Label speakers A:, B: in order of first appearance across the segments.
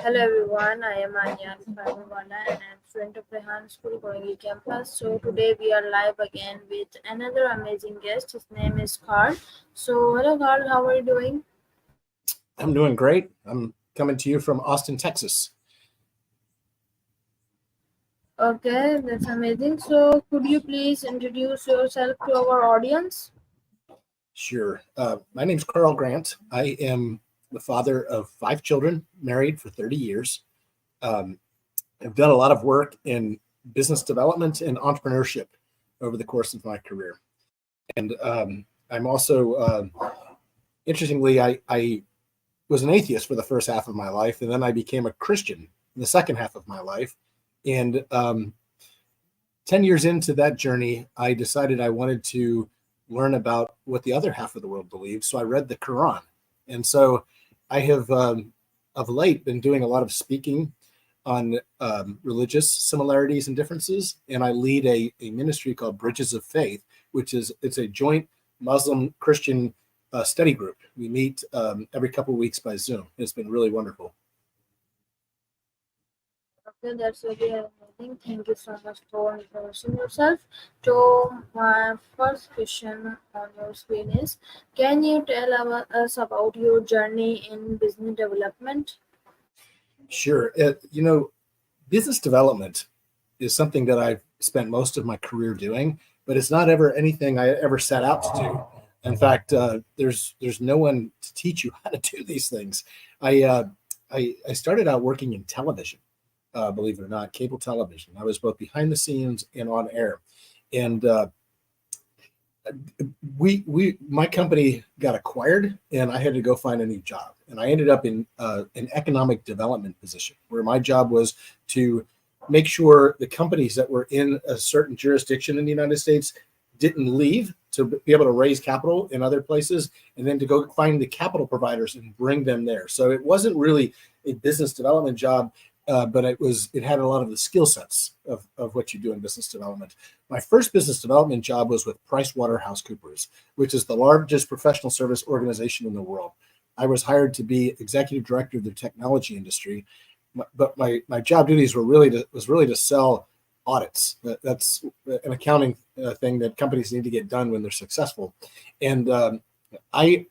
A: Hello everyone, I am Aniyal Fiverrwala and I am student of Rehan School, Korangi Campus. So today we are live again with another amazing guest. His name is Carl. So hello Carl, how are you doing?
B: I'm doing great. I'm coming to you from Austin, Texas.
A: Okay, that's amazing. So could you please introduce yourself to our audience?
B: Sure. My name's Carl Grant. I am the father of 5 children, married for 30 years. Um, I've done a lot of work in business development and entrepreneurship over the course of my career. And I'm also, interestingly, I was an atheist for the first half of my life, and then I became a Christian in the second half of my life. And 10 years into that journey, I decided I wanted to learn about what the other half of the world believed. So I read the Quran. And so I have, of late, been doing a lot of speaking on religious similarities and differences. And I lead a ministry called Bridges of Faith, which is it's a joint Muslim Christian study group. We meet every couple of weeks by Zoom. It's been really wonderful.
A: Okay, that's very amazing. Thank you so much for introducing yourself. So my first question on your screen is, can you tell us about your journey in business development?
B: Sure. Business development is something that I've spent most of my career doing, but it's not ever anything I ever set out to do. In fact, there's no one to teach you how to do these things. I I started out working in television, believe it or not, cable television. I was both behind the scenes and on air, and we my company got acquired, and I had to go find a new job, and I ended up in an economic development position where my job was to make sure the companies that were in a certain jurisdiction in the United States didn't leave to be able to raise capital in other places, and then to go find the capital providers and bring them there. So it wasn't really a business development job, but it had a lot of the skill sets of what you do in business development. My first business development job was with PricewaterhouseCoopers, which is the largest professional service organization in the world. I was hired to be executive director of the technology industry, but my job duties were really to sell audits. That's an accounting thing that companies need to get done when they're successful. And I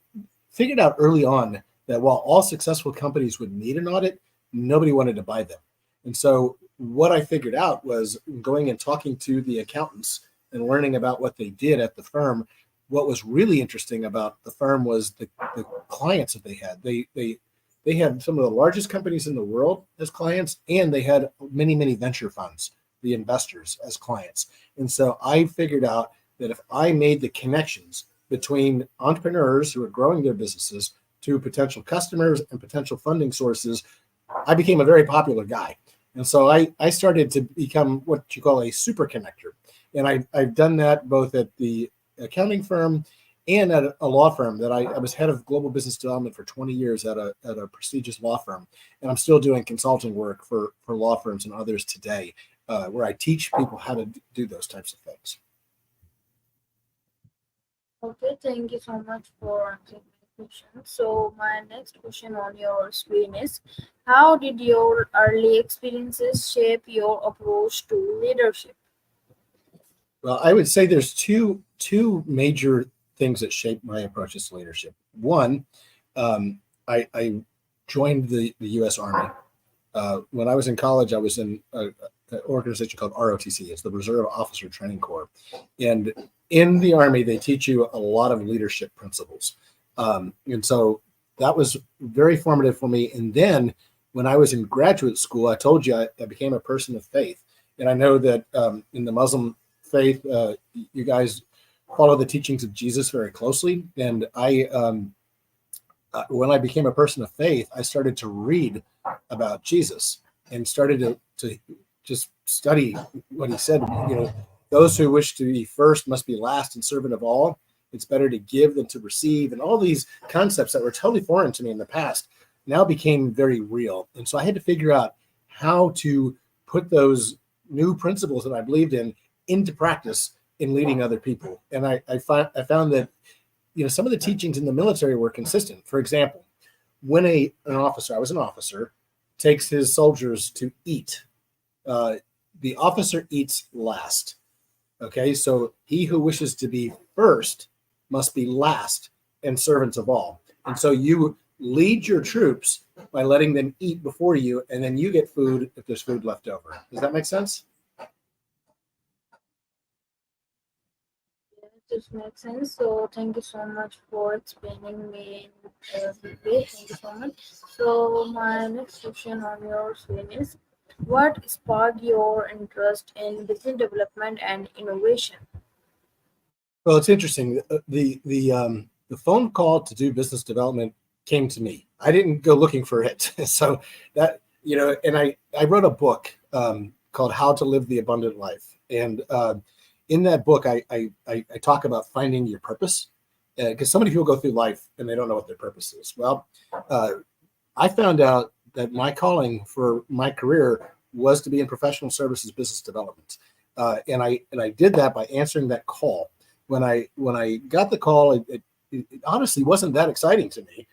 B: figured out early on that while all successful companies would need an audit, nobody wanted to buy them. And so what I figured out was going and talking to the accountants and learning about what they did at the firm. What was really interesting about the firm was the clients that they had. They had some of the largest companies in the world as clients, and they had many venture funds, the investors, as clients. And so I figured out that if I made the connections between entrepreneurs who are growing their businesses to potential customers and potential funding sources, I became a very popular guy. And so I started to become what you call a super connector. And I've done that both at the accounting firm and at a law firm that I was head of global business development for 20 years at a prestigious law firm. And I'm still doing consulting work for law firms and others today, where I teach people how to do those types of things.
A: Okay, thank you so much for answering my question. So my next question on your screen is, how did your early experiences shape your approach to leadership?
B: Well, I would say there's two major things that shaped my approaches to leadership. One, I joined the U.S. Army. When I was in college, I was in an organization called ROTC. It's the Reserve Officer Training Corps, and in the Army, they teach you a lot of leadership principles, and so that was very formative for me. And then when I was in graduate school, I told you I became a person of faith, and I know that in the Muslim faith, you guys follow the teachings of Jesus very closely, and when I became a person of faith, I started to read about Jesus and started to just study what he said. Those who wish to be first must be last and servant of all. It's better to give than to receive. And all these concepts that were totally foreign to me in the past now became very real. And so I had to figure out how to put those new principles that I believed in into practice in leading other people. And I found that some of the teachings in the military were consistent. For example, when I was an officer, takes his soldiers to eat. Uh, the officer eats last. Okay, so he who wishes to be first must be last and servants of all. And so you lead your troops by letting them eat before you, and then you get food if there's food left over. Does that make sense?
A: Yeah, this makes sense. So thank you so much for explaining me in a good way. Thank you so much. So my next question on your screen is, what sparked your interest in business development and innovation?
B: Well, it's interesting. The phone call to do business development came to me. I didn't go looking for it. So that, and I wrote a book called How to Live the Abundant Life. And in that book, I talk about finding your purpose, because so many people go through life and they don't know what their purpose is. Well, uh, I found out that my calling for my career was to be in professional services business development, and I did that by answering that call. When I got the call, it honestly wasn't that exciting to me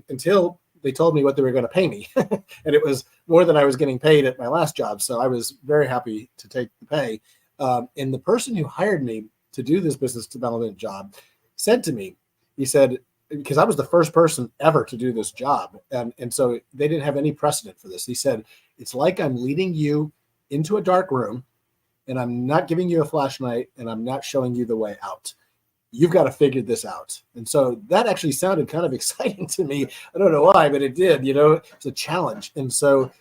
B: until they told me what they were going to pay me, and it was more than I was getting paid at my last job. So I was very happy to take the pay. And the person who hired me to do this business development job said to me, he said, because I was the first person ever to do this job, and so they didn't have any precedent for this. He said, it's like I'm leading you into a dark room, and I'm not giving you a flashlight, and I'm not showing you the way out. You've got to figure this out. And so that actually sounded kind of exciting to me. I don't know why, but it did. It's a challenge. And so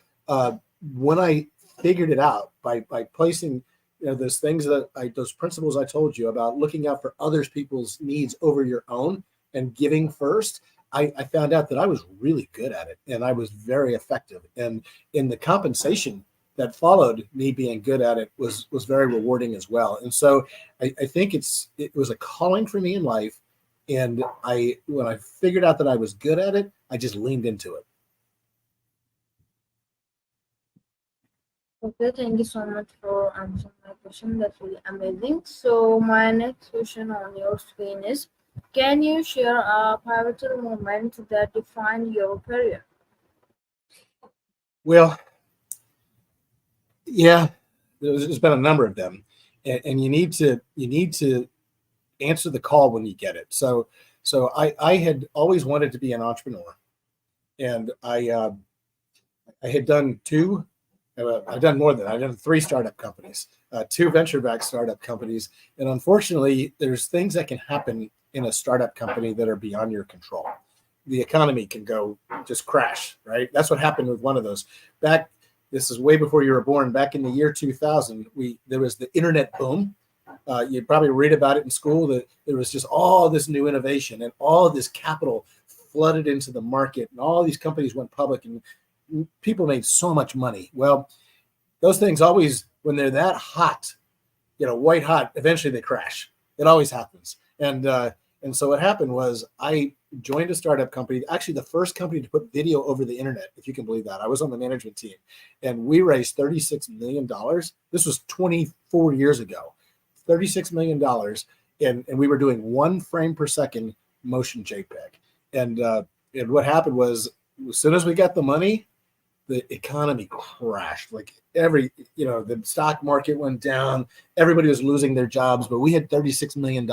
B: when I figured it out by placing those things those principles I told you about, looking out for others people's needs over your own and giving first, I found out that I was really good at it, and I was very effective. And in the compensation that followed me being good at it was very rewarding as well. And so I think it was a calling for me in life. And when I figured out that I was good at it, I just leaned into it.
A: Okay, thank you so much for answering my question. That's really amazing. So my next question on your screen is, can you share a pivotal moment that defined your career?
B: Well, yeah, there's been a number of them, and you need to answer the call when you get it. So I had always wanted to be an entrepreneur, and I had done two. I've done more than that. I've done three startup companies, two venture-backed startup companies, and unfortunately, there's things that can happen in a startup company that are beyond your control. The economy can go just crash, right? That's what happened with one of those. Back, this is way before you were born. Back in the year 2000, there was the internet boom. You'd probably read about it in school, that there was just all this new innovation and all this capital flooded into the market, and all these companies went public, and people made so much money. Well, those things always, when they're that hot, white hot, eventually they crash. It always happens. And so what happened was I joined a startup company, actually the first company to put video over the internet, if you can believe that. I was on the management team, and we raised $36 million. This was 24 years ago, $36 million. And we were doing 1 frame per second motion JPEG. And what happened was, as soon as we got the money, the economy crashed. Like the stock market went down. Everybody was losing their jobs, but we had $36 million,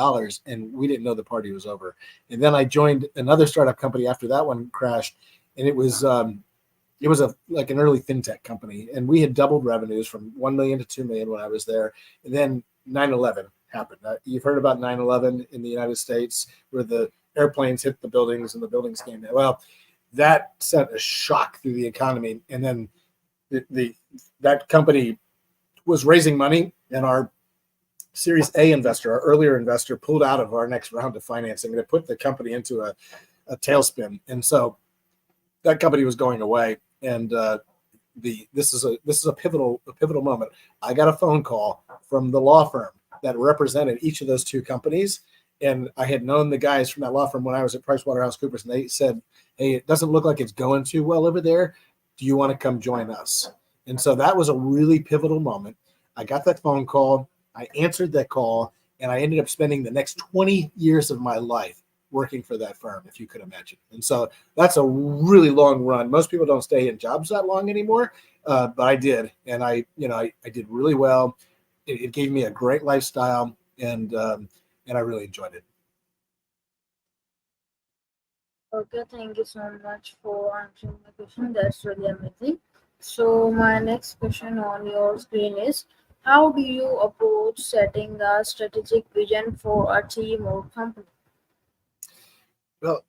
B: and we didn't know the party was over. And then I joined another startup company after that one crashed, and it was like an early fintech company, and we had doubled revenues from 1 million to 2 million when I was there. And then 9/11 happened. You've heard about 9/11 in the United States, where the airplanes hit the buildings and the buildings came down. Well, that sent a shock through the economy. And then that company was raising money, and our Series A investor, our earlier investor, pulled out of our next round of financing, and it put the company into a tailspin. And so that company was going away. And this is a pivotal moment. I got a phone call from the law firm that represented each of those two companies. And I had known the guys from that law firm when I was at PricewaterhouseCoopers, and they said, "Hey, it doesn't look like it's going too well over there. Do you want to come join us?" And so that was a really pivotal moment. I got that phone call. I answered that call, and I ended up spending the next 20 years of my life working for that firm, if you could imagine. And so that's a really long run. Most people don't stay in jobs that long anymore, but I did, and I did really well. It gave me a great lifestyle, and I really enjoyed it.
A: Okay, thank you so much for answering my question. That's really amazing. So, my next question on your screen is, how do you approach setting a strategic vision for a team or company?
B: Well,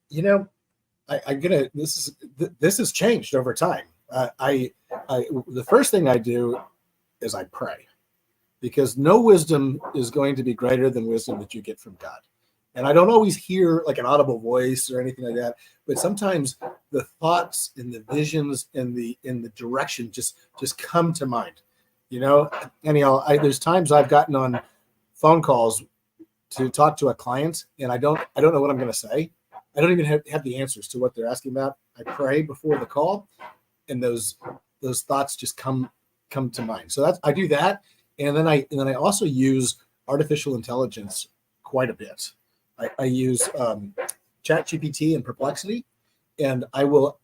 B: I gonna this has changed over time. I the first thing I do is I pray, because no wisdom is going to be greater than wisdom that you get from God. And I don't always hear like an audible voice or anything like that, but sometimes the thoughts and the visions and the direction just come to mind. Anyhow, there's times I've gotten on phone calls to talk to a client, and I don't know what I'm going to say. I don't even have the answers to what they're asking about. I pray before the call, and those thoughts just come to mind. So I do that, and then I also use artificial intelligence quite a bit. I use Chat GPT and Perplexity, and I will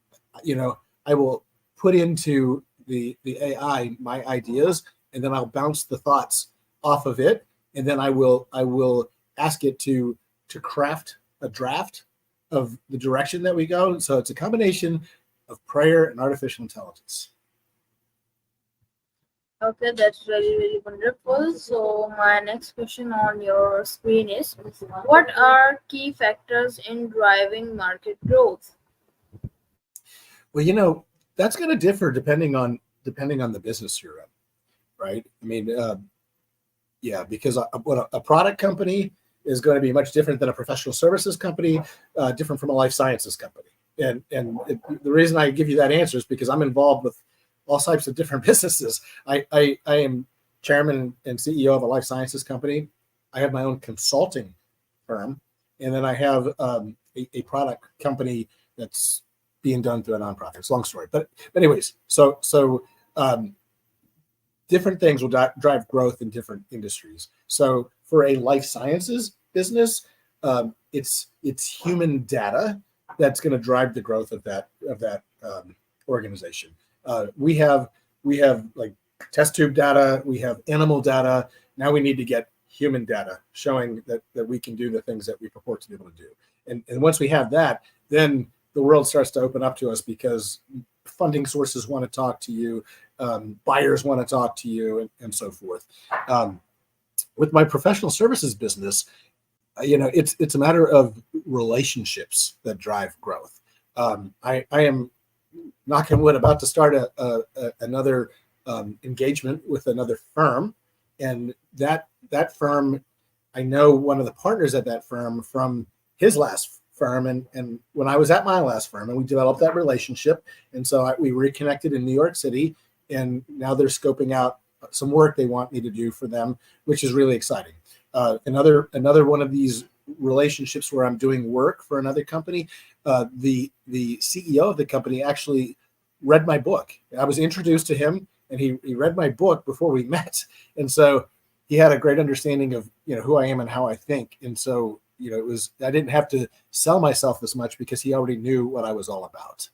B: put into the AI my ideas, and then I'll bounce the thoughts off of it, and then I will ask it to craft a draft of the direction that we go. So it's a combination of prayer and artificial intelligence.
A: Okay, that's really, really wonderful. So, my next question on your screen is, what are key factors in driving market growth?
B: Well, that's going to differ depending on the business you're in, right? I mean, yeah, because what a product company is going to be much different than a professional services company, different from a life sciences company. The reason I give you that answer is because I'm involved with all types of different businesses. I am chairman and CEO of a life sciences company. I have my own consulting firm, and then I have a product company that's being done through a nonprofit. It's a long story, but anyways, so different things will drive growth in different industries. So for a life sciences business, it's human data that's going to drive the growth of that organization. We have like test tube data, we have animal data. Now we need to get human data showing that we can do the things that we purport to be able to do. And once we have that, then the world starts to open up to us, because funding sources want to talk to you, buyers want to talk to you, and so forth. With my professional services business, it's a matter of relationships that drive growth. I am, knock on wood, about to start another engagement with another firm, and that firm, I know one of the partners at that firm from his last firm, and when I was at my last firm, and we developed that relationship, and so we reconnected in New York City, and now they're scoping out some work they want me to do for them, which is really exciting. Another one of these relationships where I'm doing work for another company. The CEO of the company actually read my book. I was introduced to him, and he read my book before we met, and so he had a great understanding of who I am and how I think. And so I didn't have to sell myself as much, because he already knew what I was all about.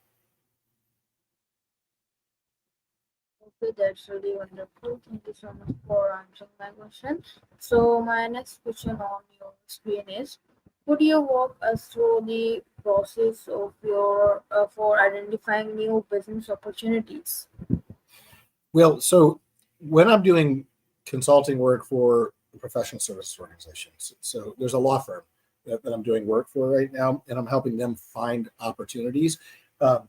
A: Okay, that's really wonderful. Thank you so much for answering my question. So, my next question on your screen is, could you walk us through the process of your for identifying new business opportunities?
B: Well, so when I'm doing consulting work for professional services organizations, so there's a law firm that I'm doing work for right now, and I'm helping them find opportunities. Uh,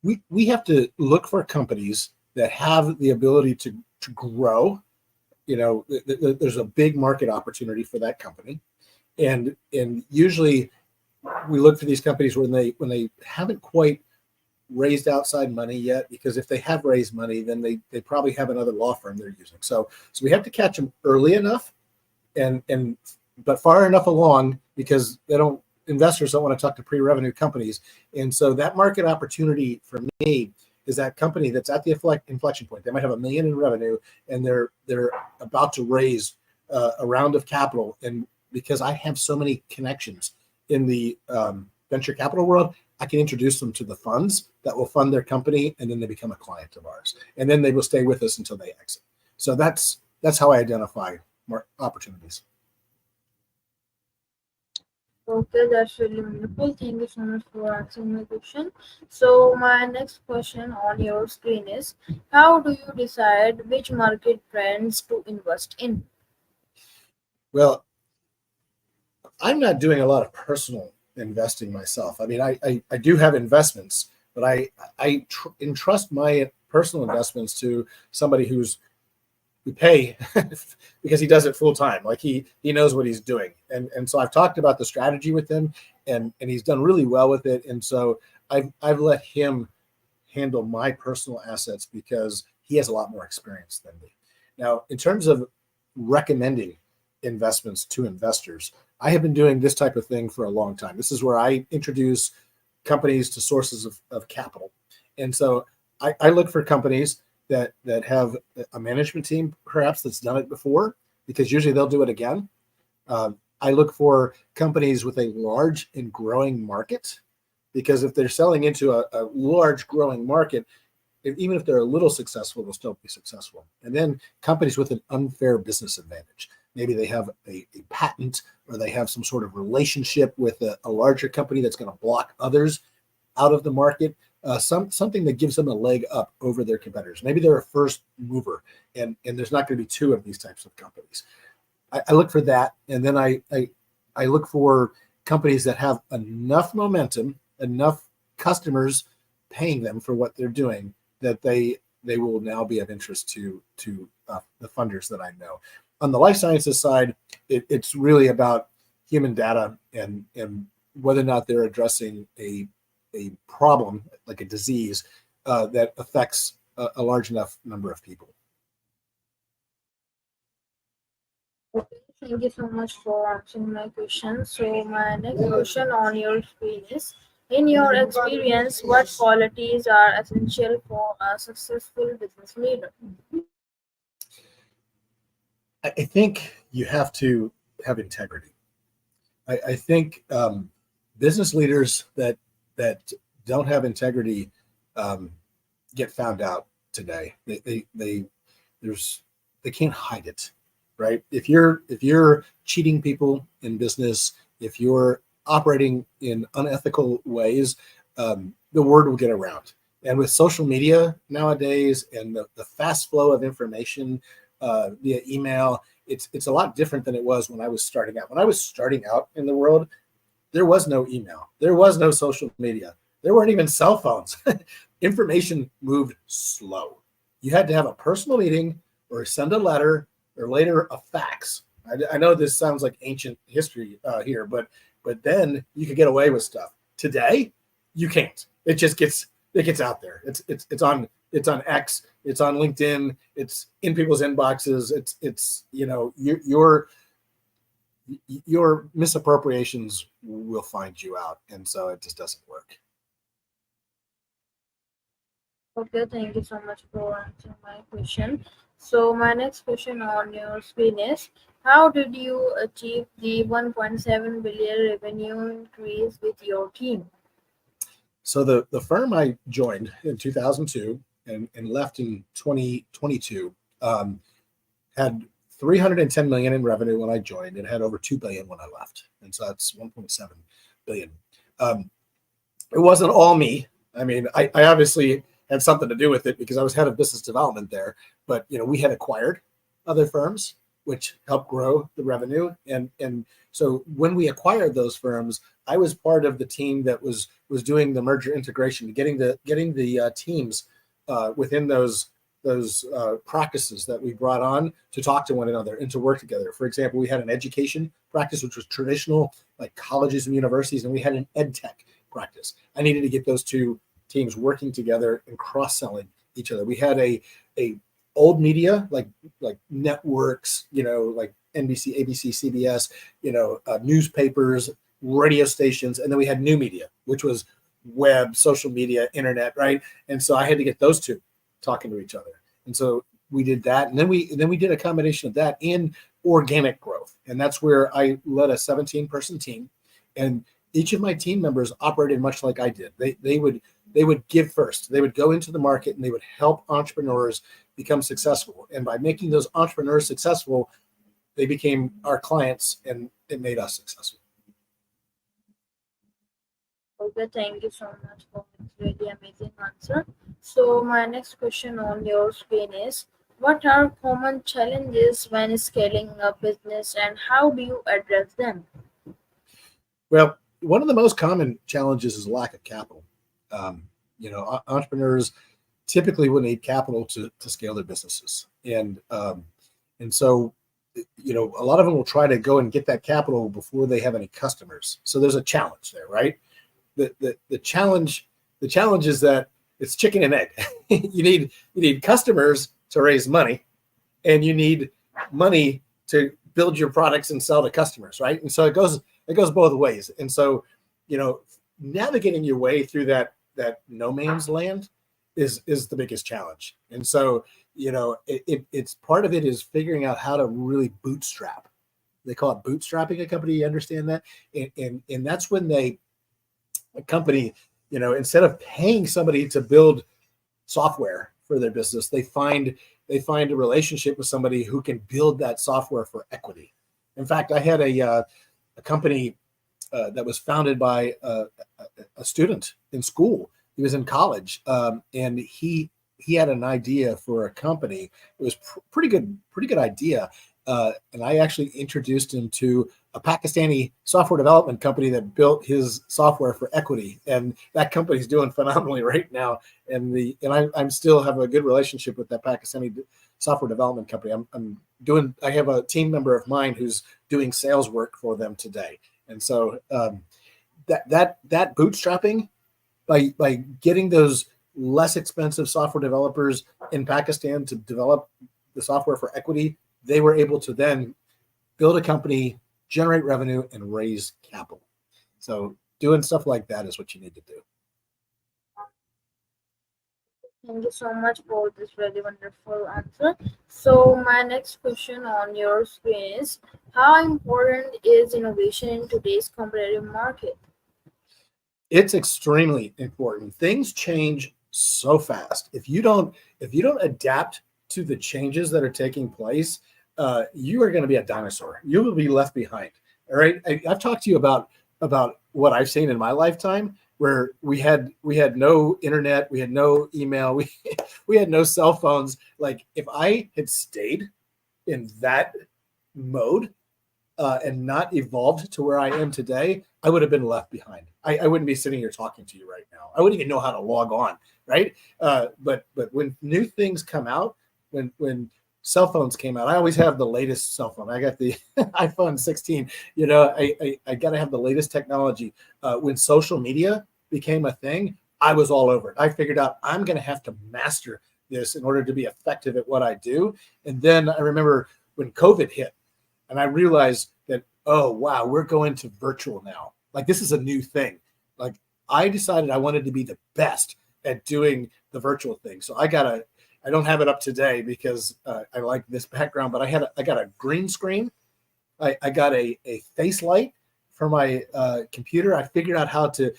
B: we have to look for companies that have the ability to grow. There's a big market opportunity for that company, and usually we look for these companies when they haven't quite raised outside money yet, because if they have raised money, then they probably have another law firm they're using. So we have to catch them early enough, but far enough along, because investors don't want to talk to pre-revenue companies. And so that market opportunity for me is that company that's at the inflection point. They might have $1 million in revenue, and they're about to raise a round of capital. And because I have so many connections in the venture capital world, I can introduce them to the funds that will fund their company, and then they become a client of ours, and then they will stay with us until they exit. So that's how I identify more opportunities.
A: Okay, that's really wonderful. Thank you so much for answering my question. So my next question on your screen is, how do you decide which market trends to invest in?
B: Well, I'm not doing a lot of personal investing myself. I mean, I do have investments, but I entrust my personal investments to somebody we pay because he does it full time. Like he knows what he's doing, and so I've talked about the strategy with him, and he's done really well with it. And so I've let him handle my personal assets because he has a lot more experience than me. Now, in terms of recommending investments to investors, I have been doing this type of thing for a long time. This is where I introduce companies to sources of capital. And so I look for companies that have a management team, perhaps, that's done it before, because usually they'll do it again. I look for companies with a large and growing market, because if they're selling into a large growing market, even if they're a little successful, they'll still be successful. And then companies with an unfair business advantage. Maybe they have a patent, or they have some sort of relationship with a larger company that's going to block others out of the market. Something that gives them a leg up over their competitors. Maybe they're a first mover, and there's not going to be two of these types of companies. I look for that, and then I look for companies that have enough momentum, enough customers paying them for what they're doing, that they will now be of interest to the funders that I know. On the life sciences side, it's really about human data and whether or not they're addressing a problem, like a disease, that affects a large enough number of people.
A: Okay, thank you so much for answering my question. So my next question on your screen is, in your experience, what qualities are essential for a successful business leader?
B: I think you have to have integrity. I think business leaders that don't have integrity get found out today. They can't hide it, right? If you're cheating people in business, if you're operating in unethical ways, the word will get around. And with social media nowadays, and the fast flow of information via email, it's a lot different than it was when I was starting out. When I was starting out in the world, there was no email, there was no social media, there weren't even cell phones. Information moved slow. You had to have a personal meeting, or send a letter, or later a fax. I know this sounds like ancient history here, but then you could get away with stuff. Today, you can't. It gets out there. It's on X, it's on LinkedIn, it's in people's inboxes. It's your misappropriations will find you out, and so it just doesn't work.
A: Okay, thank you so much for answering my question. So my next question on your screen is, how did you achieve the 1.7 billion revenue increase with your team?
B: So the firm I joined in 2002 and left in 2022 had 310 million in revenue when I joined, and had over 2 billion when I left, and so that's 1.7 billion. It wasn't all me. I mean, I obviously had something to do with it, because I was head of business development there. But we had acquired other firms, which helped grow the revenue, and so when we acquired those firms, I was part of the team that was doing the merger integration, getting the teams within those practices that we brought on to talk to one another and to work together. For example, we had an education practice, which was traditional, like colleges and universities, and we had an ed tech practice. I needed to get those two teams working together and cross-selling each other. We had a old media, like networks, like NBC, ABC, CBS, newspapers, radio stations, and then we had new media, which was web, social media, internet, right? And so I had to get those two talking to each other, and so we did that, and then we did a combination of that in organic growth, and that's where I led a 17-person team, and each of my team members operated much like I did. They would give first. They would go into the market and they would help entrepreneurs become successful. And by making those entrepreneurs successful, they became our clients and it made us successful.
A: Okay, thank you so much for this really amazing answer. So my next question on your screen is, what are common challenges when scaling a business and how do you address them?
B: Well, one of the most common challenges is lack of capital. Um, Entrepreneurs typically will need capital to scale their businesses, and so a lot of them will try to go and get that capital before they have any customers. So there's a challenge there, right? The challenge is that it's chicken and egg. You need customers to raise money, and you need money to build your products and sell to customers, right? And so it goes both ways. And so, you know, navigating your way through that no man's land is the biggest challenge. And so, it's part of it is figuring out how to really bootstrap. They call it bootstrapping a company. You understand that? And that's when a company, instead of paying somebody to build software for their business, they find a relationship with somebody who can build that software for equity. In fact, I had a company that was founded by a student in school. He was in college, and he had an idea for a company. It was pretty good idea. And I actually introduced him to a Pakistani software development company that built his software for equity, and that company's doing phenomenally right now. I'm still have a good relationship with that Pakistani software development company. I have a team member of mine who's doing sales work for them today, and so that bootstrapping by getting those less expensive software developers in Pakistan to develop the software for equity, they were able to then build a company, generate revenue, and raise capital. So doing stuff like that is what you need to do.
A: Thank you so much for this really wonderful answer. So my next question on your screen is, how important is innovation in today's competitive market?
B: It's extremely important. Things change so fast. If you don't adapt to the changes that are taking place, you are going to be a dinosaur. You will be left behind. All right. I've talked to you about what I've seen in my lifetime, where we had no internet, we had no email, we had no cell phones. Like if I had stayed in that mode, and not evolved to where I am today, I would have been left behind. I wouldn't be sitting here talking to you right now. I wouldn't even know how to log on, right? But when new things come out, when cell phones came out, I always have the latest cell phone. I got the iPhone 16. I got to have the latest technology. When social media became a thing, I was all over it. I figured out I'm going to have to master this in order to be effective at what I do. And then I remember when COVID hit, and I realized that, oh, wow, we're going to virtual now. Like this is a new thing. Like I decided I wanted to be the best at doing the virtual thing. So I don't have it up today because I like this background, but I got a green screen. I got a face light for my computer. I figured out how to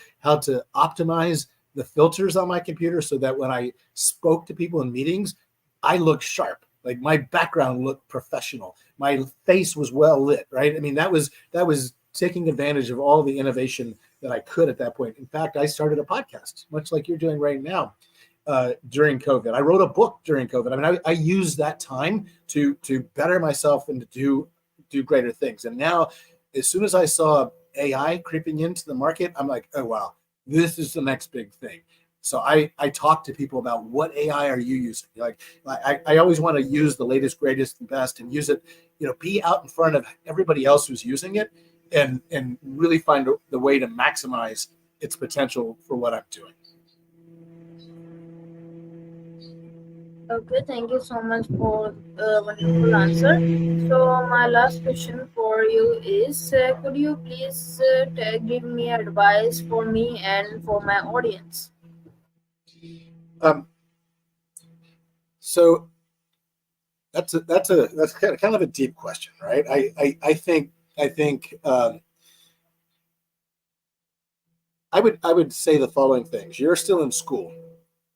B: optimize the filters on my computer so that when I spoke to people in meetings, I looked sharp. Like my background looked professional. My face was well lit, right? I mean, that was taking advantage of all the innovation that I could at that point. In fact, I started a podcast, much like you're doing right now, during COVID. I wrote a book during COVID. I mean, I used that time to better myself and to do greater things. And now, as soon as I saw AI creeping into the market, I'm like, oh wow, this is the next big thing. So I talk to people about what AI are you using? Like I always want to use the latest, greatest, and best, and use it. Be out in front of everybody else who's using it, and really find the way to maximize its potential for what I'm doing.
A: Okay, thank you so much for the wonderful answer. So my last question for you is, could you please give me advice for me and for my audience?
B: Um, so that's kind of a deep question, right? I think I would say the following things. You're still in school.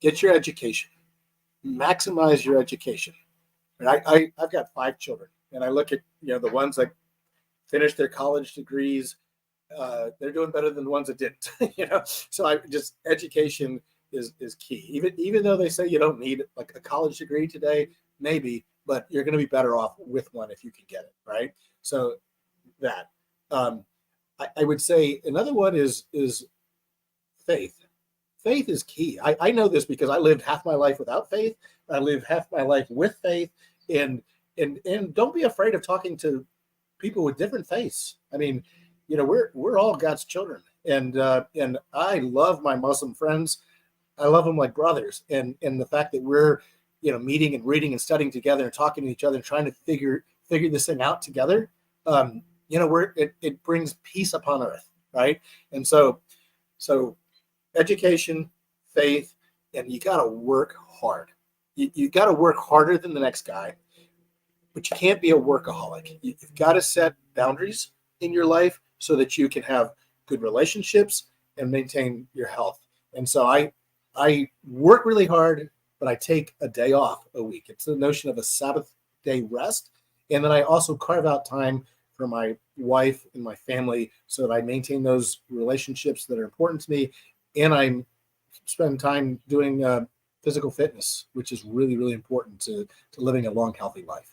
B: Get your education. Maximize your education. And I've got 5 children, and I look at the ones that finished their college degrees. They're doing better than the ones that didn't. So I just education is key. Even though they say you don't need like a college degree today, maybe, but you're going to be better off with one if you can get it right. So that I would say another one is faith. Faith is key. I know this because I lived half my life without faith. I lived half my life with faith, and and don't be afraid of talking to people with different faiths. I mean, we're all God's children, and I love my Muslim friends. I love them like brothers, and the fact that we're meeting and reading and studying together and talking to each other and trying to figure this thing out together. It brings peace upon earth, right? And so education, faith, and you got to work hard. You got to work harder than the next guy, but you can't be a workaholic. You've got to set boundaries in your life so that you can have good relationships and maintain your health. And so I work really hard, but I take a day off a week. It's the notion of a Sabbath day rest. And then I also carve out time for my wife and my family so that I maintain those relationships that are important to me. And I spend time doing physical fitness, which is really, really important to living a long, healthy life.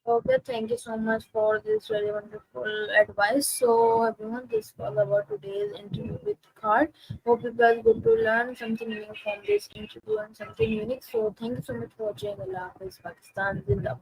A: Okay, thank you so much for this very wonderful advice. So, everyone, this was about today's interview with Card. Hope you guys get to learn something new from this interview and something unique. So, thank you so much for watching. Allah Hafiz, Pakistan Zindabad.